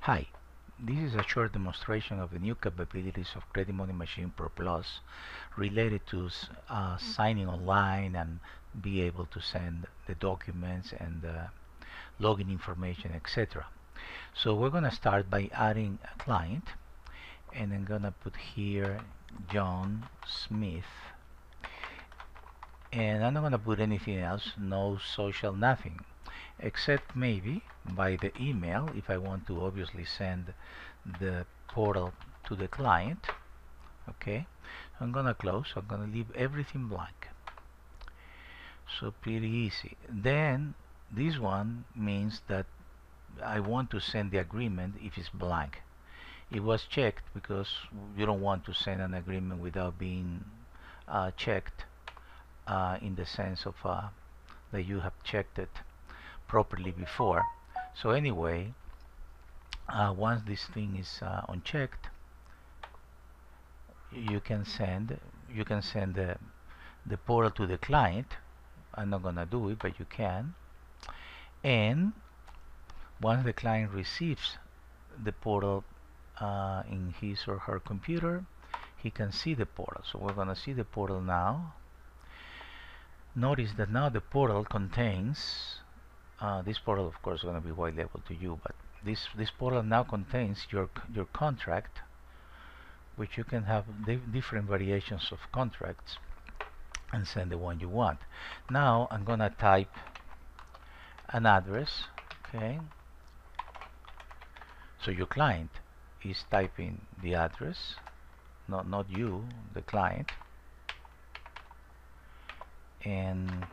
Hi, this is a short demonstration of the new capabilities of Credit Money Machine Pro Plus related to signing online and be able to send the documents and login information, etc. So we're going to start by adding a client, and I'm going to put here John Smith, and I'm not going to put anything else, no social, nothing, except maybe by the email if I want to obviously send the portal to the client. Okay, I'm gonna close. I'm gonna leave everything blank, so pretty easy. Then this one means that I want to send the agreement if it's blank. It was checked because you don't want to send an agreement without being checked, in the sense of that you have checked it properly before. So anyway, once this thing is unchecked, you can send the portal to the client. I'm not gonna do it, but you can. And once the client receives the portal in his or her computer, he can see the portal. So we're gonna see the portal now. Notice that now the portal contains this portal, of course, is going to be white label to you, but this portal now contains your contract, which you can have different variations of contracts and send the one you want. Now I'm gonna type an address. Okay, so your client is typing the address, not you, the client, and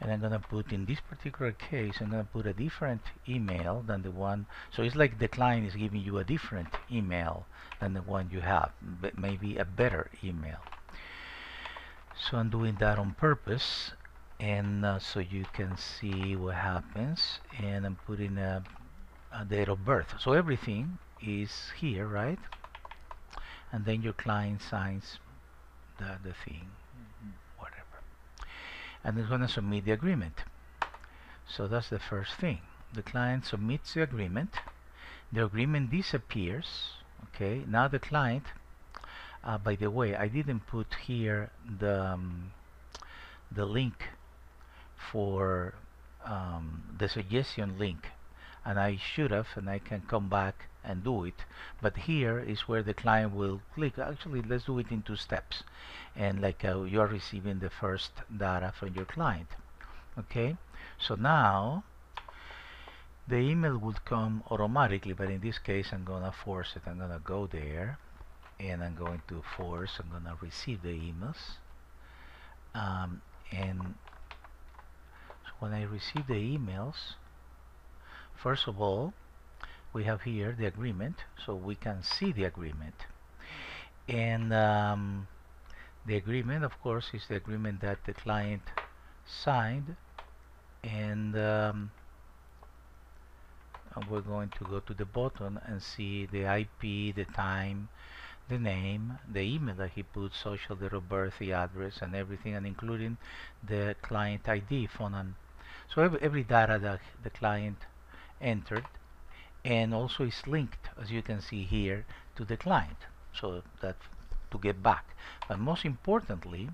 I'm gonna put, in this particular case, I'm gonna put a different email than the one. So it's like the client is giving you a different email than the one you have, but maybe a better email. So I'm doing that on purpose, and so you can see what happens. And I'm putting a date of birth, so everything is here, right? And then your client signs the thing, whatever, and it's going to submit the agreement. So that's the first thing. The client submits the agreement. The agreement disappears. Okay, now the client, by the way, I didn't put here the link for the suggestion link, and I should have, and I can come back and do it, but here is where the client will click. Actually, let's do it in 2 steps, and like you are receiving the first data from your client. Okay, so now the email would come automatically, but in this case I'm gonna force it. I'm gonna go there, and I'm going to force, I'm gonna receive the emails, and so when I receive the emails, first of all, we have here the agreement, so we can see the agreement. And the agreement, of course, is the agreement that the client signed, and we're going to go to the bottom and see the IP, the time, the name, the email that he put, social, date of birth, the address, and everything, and including the client ID, phone, and so every data that the client entered, and also is linked, as you can see here, to the client, so that to get back. But most importantly,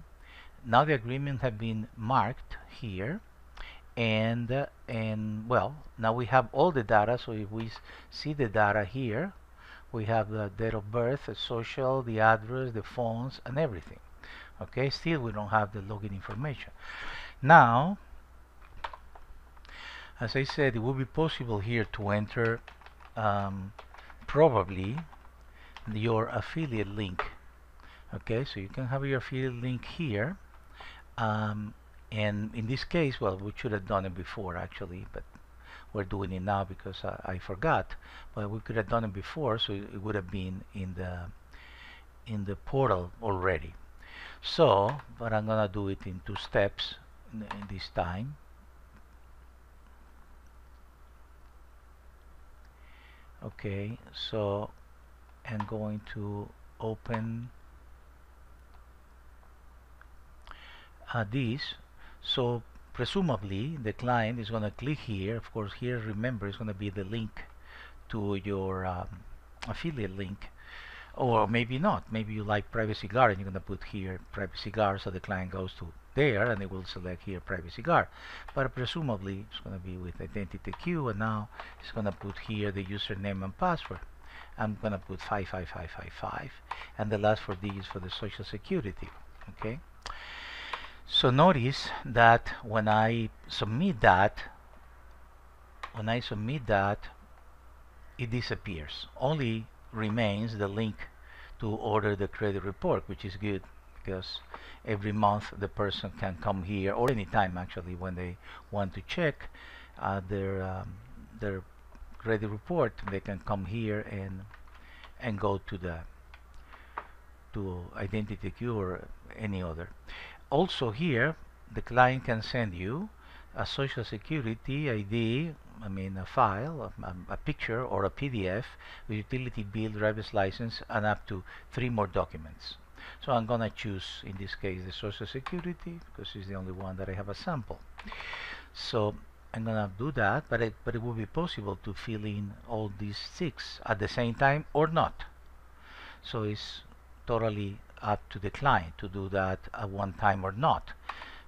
now the agreement have been marked here, and well, now we have all the data. So if we see the data here, we have the date of birth, the social, the address, the phones, and everything. Okay, still we don't have the login information. Now, as I said, it will be possible here to enter probably your affiliate link. Okay, so you can have your affiliate link here, and in this case, well, we should have done it before actually, but we're doing it now because I forgot. But we could have done it before, so it would have been in the portal already. So, but I'm gonna do it in 2 steps in this time. Okay, so I'm going to open this. So presumably the client is going to click here. Of course, here, remember, it's going to be the link to your affiliate link. Or maybe not. Maybe you like Privacy Guard and you're going to put here Privacy Guard, so the client goes to there and they will select here Privacy Guard. But presumably it's going to be with Identity Q, and now it's going to put here the username and password. I'm going to put 55555, and the last 4 digits for the Social Security. Okay. So notice that when I submit that, it disappears. Only remains the link to order the credit report, which is good because every month the person can come here, or anytime actually, when they want to check their credit report, they can come here and go to Identity Q or any other. Also here, the client can send you a Social Security ID, a file, a picture or a PDF with utility bill, driver's license, and up to 3 more documents. So I'm gonna choose, in this case, the Social Security because it's the only one that I have a sample. So I'm gonna do that, but it will be possible to fill in all these 6 at the same time or not. So it's totally up to the client to do that at one time or not,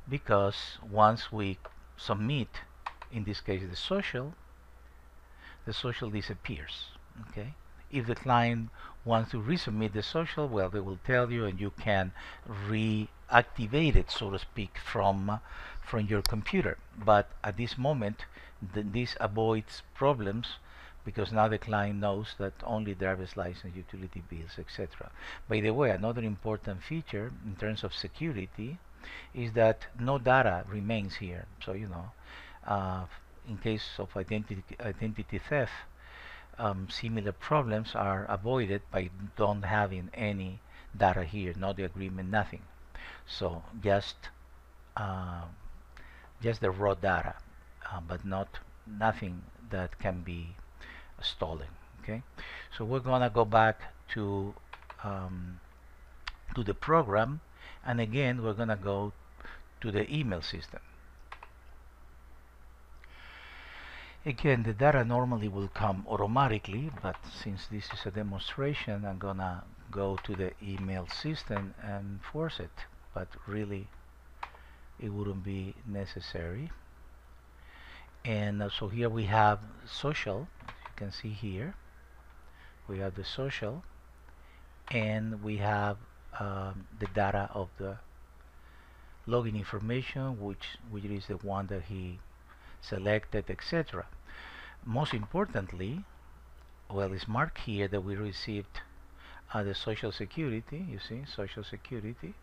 because once we submit, in this case the social disappears. Okay. If the client wants to resubmit the social, well, they will tell you and you can reactivate it, so to speak, from your computer. But at this moment, this avoids problems because now the client knows that only driver's license, utility bills, etc. By the way, another important feature in terms of security is that no data remains here. So in case of identity theft, similar problems are avoided by don't having any data here, not the agreement, nothing. So just the raw data, but nothing that can be stolen. Okay, so we're gonna go back to the program, and again we're gonna go to the email system. Again, the data normally will come automatically, but since this is a demonstration, I'm gonna go to the email system and force it, but really it wouldn't be necessary. And so here we have social, as you can see here, we have the social, and we have the data of the login information, which is the one that he selected, etc. Most importantly, well, it's marked here that we received the Social Security. You see, Social Security,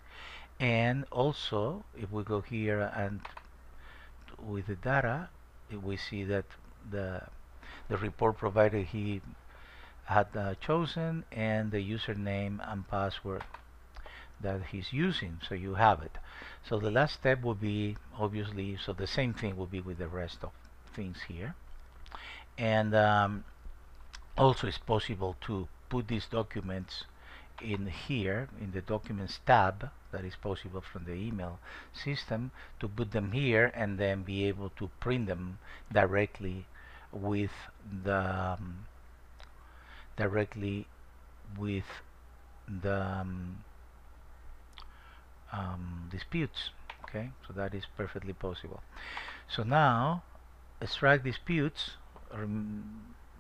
and also if we go here and with the data, we see that the report provider he had chosen and the username and password that he's using, so you have it. So the last step will be obviously, so the same thing will be with the rest of things here, and also it's possible to put these documents in here in the documents tab. That is possible from the email system to put them here and then be able to print them directly with the disputes. Okay, so that is perfectly possible. So now extract disputes.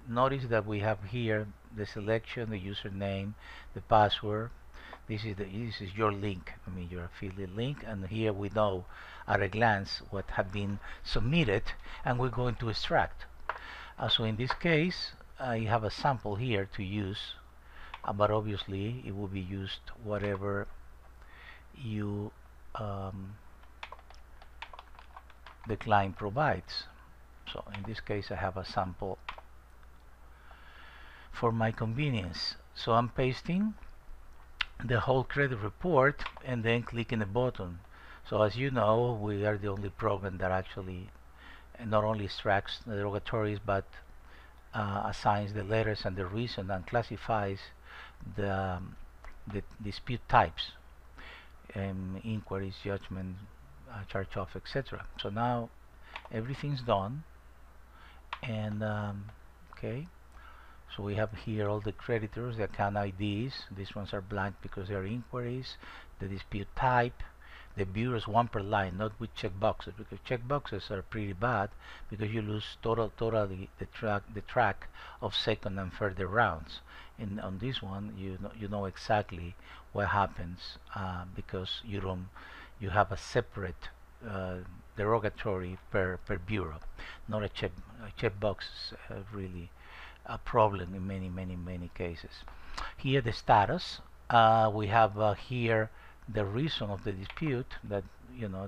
Notice that we have here the selection, the username, the password. This is your link, your affiliate link, and here we know at a glance what have been submitted, and we're going to extract. So in this case, I have a sample here to use, but obviously it will be used whatever you the client provides. So in this case I have a sample for my convenience. So I'm pasting the whole credit report and then clicking the button. So as you know, we are the only program that actually not only extracts the derogatories but assigns the letters and the reason and classifies the dispute types, inquiries, judgment, charge off, etc. So now everything's done, and okay, so we have here all the creditors, the account IDs. These ones are blank because they are inquiries. The dispute type, the bureaus, one per line, not with checkboxes, because checkboxes are pretty bad because you lose totally the track of second and further rounds. And on this one, you know exactly what happens because you have a separate derogatory per bureau, not a checkbox is really a problem in many cases. Here the status, we have here the reason of the dispute that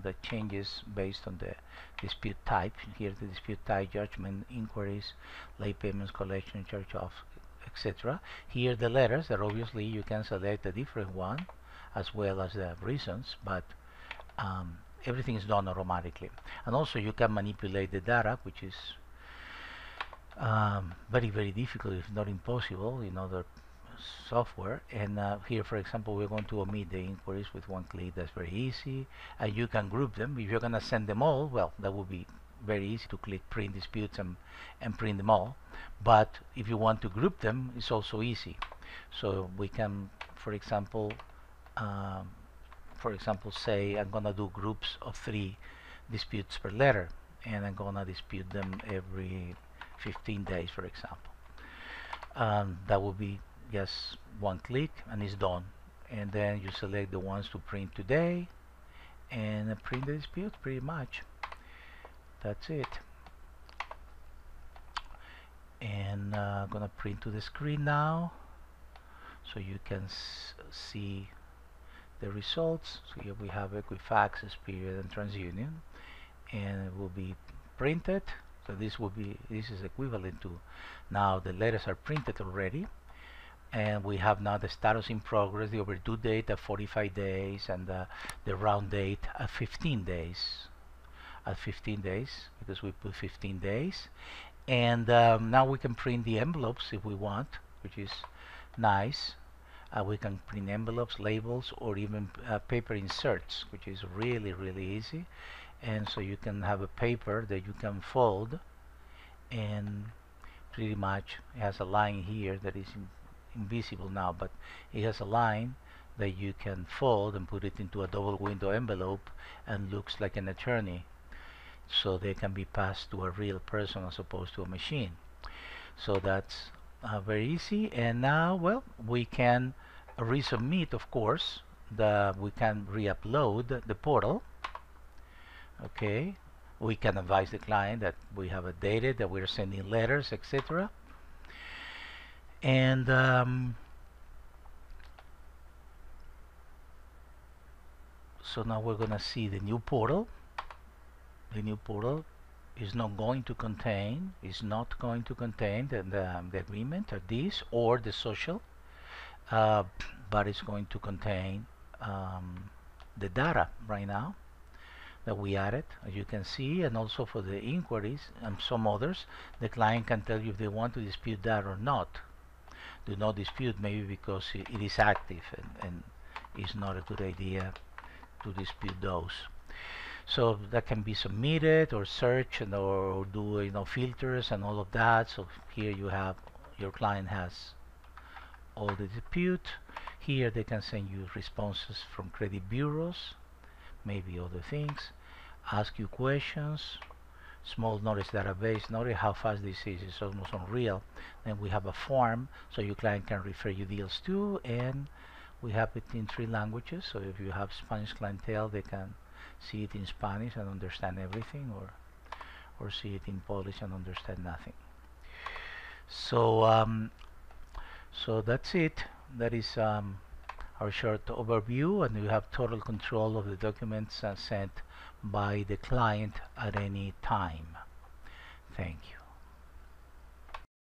that changes based on the dispute type. Here the dispute type: judgment, inquiries, late payments, collection, charge off, etc. Here the letters that obviously you can select a different one as well as the reasons, but everything is done automatically. And also you can manipulate the data, which is very difficult, if not impossible, in other software. And here, for example, we're going to omit the inquiries with one click. That's very easy, and you can group them. If you're going to send them all, well, that would be very easy to click print disputes and print them all. But if you want to group them, it's also easy. So we can, for example, say I'm gonna do groups of 3 disputes per letter, and I'm gonna dispute them every 15 days, for example. That would be just one click and it's done. And then you select the ones to print today and print the dispute. Pretty much that's it. And I'm gonna print to the screen now so you can see the results. So here we have Equifax, Spirit, and TransUnion, and it will be printed. So this is equivalent to, now the letters are printed already, and we have now the status in progress, the overdue date at 45 days, and the round date at 15 days. At 15 days, because we put 15 days. And now we can print the envelopes if we want, which is nice. We can print envelopes, labels, or even paper inserts, which is really easy. And so you can have a paper that you can fold, and pretty much it has a line here that is invisible now, but it has a line that you can fold and put it into a double window envelope and looks like an attorney, so they can be passed to a real person as opposed to a machine. So that's very easy. And now, well, we can resubmit, of course. We can re-upload the portal. Okay, we can advise the client that we have updated, that we're sending letters, etc. And so now we're gonna see the new portal. The new portal is not going to contain the agreement or this or the social, but it's going to contain the data right now that we added, as you can see. And also for the inquiries and some others, the client can tell you if they want to dispute that or not. Do not dispute, maybe because it is active, and it's not a good idea to dispute those. So that can be submitted or searched or do filters and all of that. So here you have, your client has all the dispute. Here they can send you responses from credit bureaus, maybe other things, ask you questions, small notice database. Notice how fast this is. It's almost unreal. Then we have a form so your client can refer you deals to, and we have it in 3 languages. So if you have Spanish clientele, they can see it in Spanish and understand everything, or see it in Polish and understand nothing. So so that's it. That is our short overview, and you have total control of the documents sent by the client at any time. Thank you.